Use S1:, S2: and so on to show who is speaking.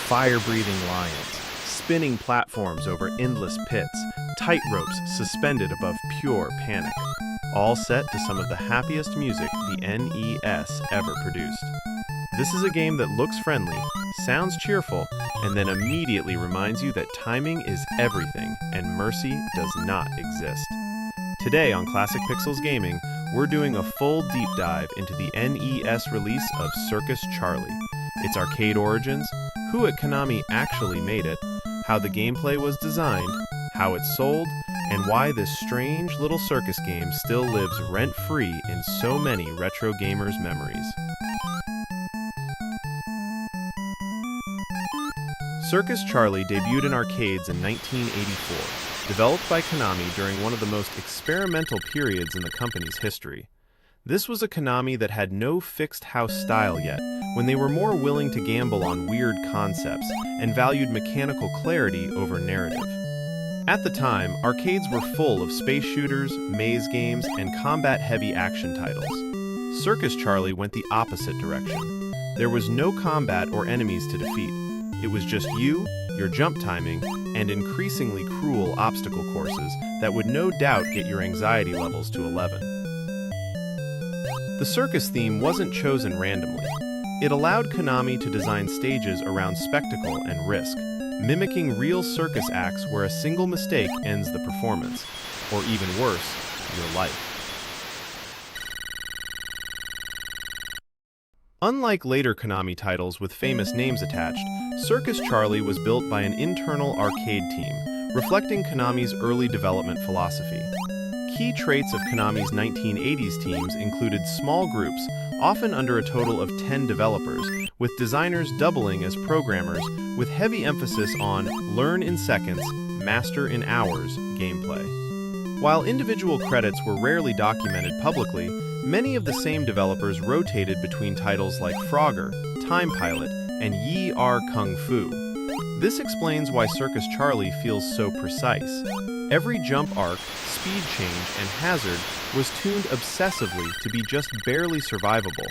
S1: fire-breathing lions, spinning platforms over endless pits, tight ropes suspended above pure panic, all set to some of the happiest music the NES ever produced. This is a game that looks friendly, sounds cheerful, and then immediately reminds you that timing is everything and mercy does not exist. Today on Classic Pixels Gaming, we're doing a full deep dive into the NES release of Circus Charlie, its arcade origins, who at Konami actually made it, how the gameplay was designed, how it sold, and why this strange little circus game still lives rent-free in so many retro gamers' memories. Circus Charlie debuted in arcades in 1984, developed by Konami during one of the most experimental periods in the company's history. This was a Konami that had no fixed house style yet, when they were more willing to gamble on weird concepts and valued mechanical clarity over narrative. At the time, arcades were full of space shooters, maze games, and combat-heavy action titles. Circus Charlie went the opposite direction. There was no combat or enemies to defeat. It was just you, your jump timing, and increasingly cruel obstacle courses that would no doubt get your anxiety levels to 11. The circus theme wasn't chosen randomly. It allowed Konami to design stages around spectacle and risk, mimicking real circus acts where a single mistake ends the performance, or even worse, your life. Unlike later Konami titles with famous names attached, Circus Charlie was built by an internal arcade team, reflecting Konami's early development philosophy. Key traits of Konami's 1980s teams included small groups, often under a total of 10 developers, with designers doubling as programmers, with heavy emphasis on learn in seconds, master in hours gameplay. While individual credits were rarely documented publicly, many of the same developers rotated between titles like Frogger, Time Pilot, and Yi Ar Kung Fu. This explains why Circus Charlie feels so precise. Every jump arc, speed change, and hazard was tuned obsessively to be just barely survivable,